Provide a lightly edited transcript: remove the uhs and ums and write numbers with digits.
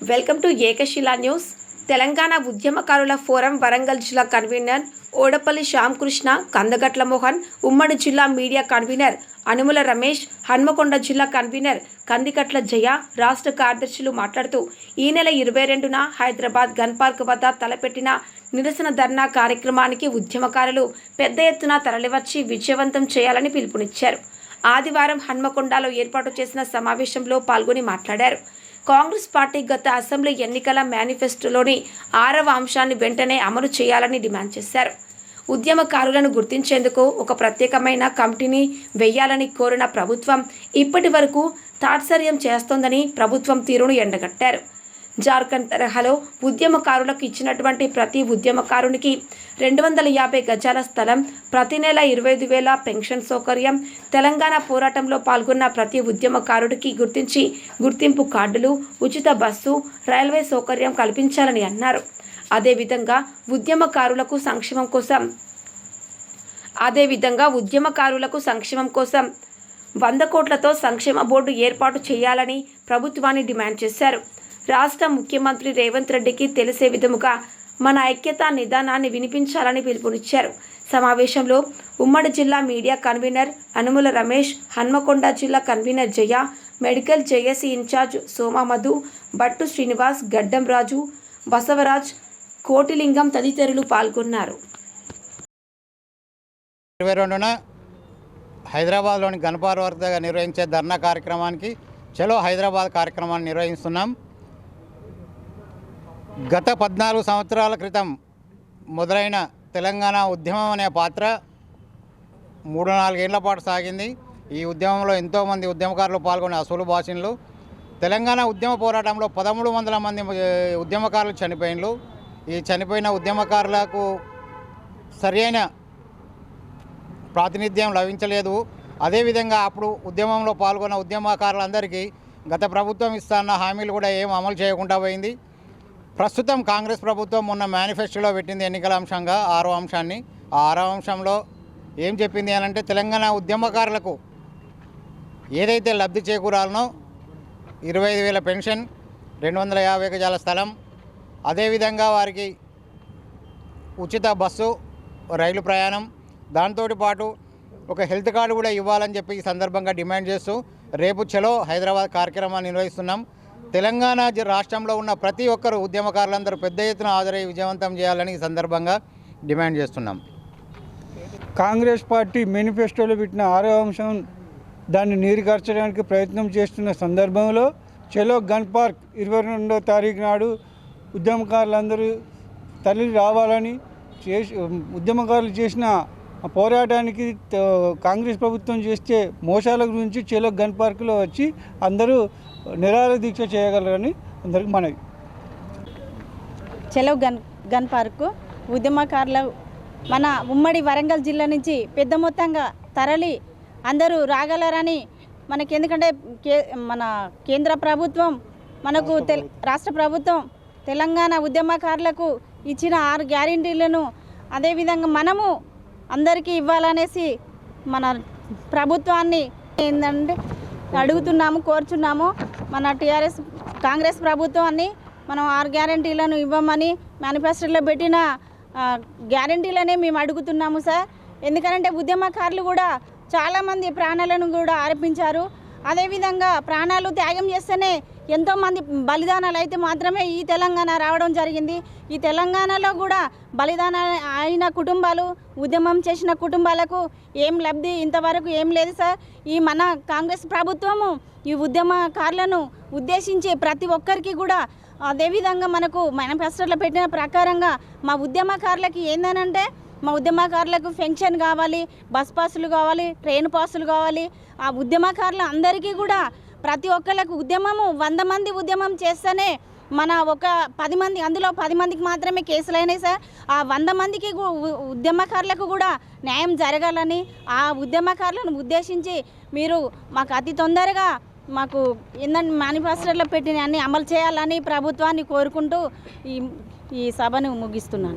Welcome to Ekashila news. Telangana ఉద్యమకారుల forum Warangal జిల్లా convener Odapalli Shyamakrishna, Kandagatla Mohan, ఉమ్మడి జిల్లా మీడియా కన్వీనర్ అనుముల రమేష్, హన్మకొండ జిల్లా కన్వీనర్ కందికట్ల జయ, రాష్ట్ర కార్యదర్శులు మాట్లాడుతూ ఈ నెల 22న హైదరాబాద్ గన్ పార్క్ వద్ద తలపెట్టిన నిరసన ధర్నా కార్యక్రమానికి ఉద్యమకారులు పెద్ద ఎత్తున తరలివచ్చి విజయవంతం చేయాలని పిలుపునిచ్చారు. ఆదివారం హన్మకొండలో ఏర్పాటు చేసిన సమావేశంలో పాల్గొని మాట్లాడారు. కాంగ్రెస్ పార్టీ గత అసెంబ్లీ ఎన్నికల మేనిఫెస్టోలోని 6వ అంశాన్ని వెంటనే అమలు చేయాలని డిమాండ్ చేశారు. ఉద్యమకారులను గుర్తించేందుకు ఒక ప్రత్యేకమైన కమిటీని వేయాలని కోరిన ప్రభుత్వం ఇప్పటి వరకు తాత్సర్యం చేస్తోందని ప్రభుత్వం తీరును ఎండగట్టారు. జార్ఖండ్ తరహాలో ఉద్యమకారులకు ఇచ్చినటువంటి ప్రతి ఉద్యమకారునికి 250 గజాల స్థలం, ప్రతి నెల 25,000 పెన్షన్ సౌకర్యం, తెలంగాణ పోరాటంలో పాల్గొన్న ప్రతి ఉద్యమకారుడికి గుర్తింపు కార్డులు, ఉచిత బస్సు, రైల్వే సౌకర్యం కల్పించాలని అన్నారు. అదేవిధంగా ఉద్యమకారులకు సంక్షేమం కోసం 100 కోట్లతో సంక్షేమ బోర్డు ఏర్పాటు చేయాలని ప్రభుత్వాన్ని డిమాండ్ చేశారు. రాష్ట్ర ముఖ్యమంత్రి రేవంత్ రెడ్డికి తెలిసే విధముగా మన ఐక్యతా నిదానాన్ని వినిపించాలని పిలుపునిచ్చారు. సమావేశంలో ఉమ్మడి జిల్లా మీడియా కన్వీనర్ అనుముల రమేష్, హన్మకొండ జిల్లా కన్వీనర్ జయ, మెడికల్ జేఏసీ ఇన్ఛార్జ్ సోమామధు, బట్టు శ్రీనివాస్, గడ్డం రాజు, బసవరాజ్, కోటిలింగం తదితరులు పాల్గొన్నారు. 22న హైదరాబాద్లోని గన్ పార్క్ వద్ద నిర్వహించే ధర్నా కార్యక్రమానికి చలో హైదరాబాద్ కార్యక్రమాన్ని నిర్వహిస్తున్నాం. గత 14 సంవత్సరాల క్రితం మొదలైన తెలంగాణ ఉద్యమం అనే పాత్ర 3-4 ఏళ్ల పాటు సాగింది. ఈ ఉద్యమంలో ఎంతోమంది ఉద్యమకారులు పాల్గొనే అసలు భాషలు. తెలంగాణ ఉద్యమ పోరాటంలో 1300 మంది ఉద్యమకారులు చనిపోయినలు. ఈ చనిపోయిన ఉద్యమకారులకు సరైన ప్రాతినిధ్యం లభించలేదు. అదేవిధంగా అప్పుడు ఉద్యమంలో పాల్గొన్న ఉద్యమకారులందరికీ గత ప్రభుత్వం ఇస్తున్న హామీలు కూడా ఏం అమలు చేయకుండా పోయింది. ప్రస్తుతం కాంగ్రెస్ ప్రభుత్వం మొన్న మేనిఫెస్టోలో పెట్టింది ఎన్నికల అంశంగా 6వ అంశాన్ని. ఆ 6వ అంశంలో ఏం చెప్పింది అనంటే తెలంగాణ ఉద్యమకారులకు ఏదైతే లబ్ధి చేకూరాలనో 25,000 పెన్షన్, 250 గజాల స్థలం, అదేవిధంగా వారికి ఉచిత బస్సు, రైలు ప్రయాణం, దాంతో పాటు ఒక హెల్త్ కార్డు కూడా ఇవ్వాలని చెప్పి ఈ సందర్భంగా డిమాండ్ చేస్తూ రేపు చలో హైదరాబాద్ కార్యక్రమాన్ని నిర్వహిస్తున్నాం. తెలంగాణ రాష్ట్రంలో ఉన్న ప్రతి ఒక్కరు ఉద్యమకారులందరూ పెద్ద ఎత్తున హాజరై విజయవంతం చేయాలని ఈ సందర్భంగా డిమాండ్ చేస్తున్నాం. కాంగ్రెస్ పార్టీ మేనిఫెస్టోలో పెట్టిన 6వ అంశం దాన్ని నీరుగార్చడానికి ప్రయత్నం చేస్తున్న సందర్భంలో చలో గన్ పార్క్ 22వ తారీఖు నాడు ఉద్యమకారులందరూ తరలి రావాలని ఉద్యమకారులు చేసిన పోరాటానికి కాంగ్రెస్ ప్రభుత్వం చేసే మోసాల గురించి చలో గన్ పార్కులో వచ్చి అందరూ నిరాహార దీక్ష చేయగలరని అందరికి మనవి. చలో గన్ పార్కు ఉద్యమకారుల మన ఉమ్మడి వరంగల్ జిల్లా నుంచి పెద్ద మొత్తంగా తరలి అందరూ రాగలరని మనకి, ఎందుకంటే మన కేంద్ర ప్రభుత్వం మనకు రాష్ట్ర ప్రభుత్వం తెలంగాణ ఉద్యమకారులకు ఇచ్చిన 6 గ్యారెంటీలను అదేవిధంగా మనము అందరికీ ఇవ్వాలనేసి మన ప్రభుత్వాన్ని ఏంటంటే అడుగుతున్నాము, కోరుచున్నాము. మన కాంగ్రెస్ ప్రభుత్వాన్ని మనం 6 గ్యారెంటీలను ఇవ్వమని మేనిఫెస్టోలో పెట్టిన గ్యారెంటీలనే మేము అడుగుతున్నాము సార్. ఎందుకంటే ఉద్యమకారులు కూడా చాలామంది ప్రాణాలను కూడా అర్పించారు. అదేవిధంగా ప్రాణాలు త్యాగం చేస్తేనే ఎంతోమంది బలిదానాలు అయితే మాత్రమే ఈ తెలంగాణ రావడం జరిగింది. ఈ తెలంగాణలో కూడా బలిదానాలు అయిన కుటుంబాలు, ఉద్యమం చేసిన కుటుంబాలకు ఏం లబ్ధి ఇంతవరకు ఏం లేదు సార్. ఈ మన కాంగ్రెస్ ప్రభుత్వము ఈ ఉద్యమకారులను ఉద్దేశించి ప్రతి ఒక్కరికి కూడా అదేవిధంగా మనకు మేనిఫెస్టోలో పెట్టిన ప్రకారంగా మా ఉద్యమకారులకి ఏందనంటే మా ఉద్యమకారులకు పెన్షన్ కావాలి, బస్ పాసులు కావాలి, ట్రైన్ పాసులు కావాలి. ఆ ఉద్యమకారులు అందరికీ కూడా ప్రతి ఒక్కరికి ఉద్యమము 100 మంది ఉద్యమం చేస్తేనే మన ఒక 10 మంది, అందులో 10 మందికి మాత్రమే కేసులు అయినాయి సార్. ఆ 100 మందికి ఉద్యమకారులకు కూడా న్యాయం జరగాలని ఆ ఉద్యమకారులను ఉద్దేశించి మీరు మాకు అతి తొందరగా మాకు ఏంటంటే మేనిఫెస్టోలో పెట్టిన అన్ని అమలు చేయాలని ప్రభుత్వాన్ని కోరుకుంటూ ఈ సభను ముగిస్తున్నాను.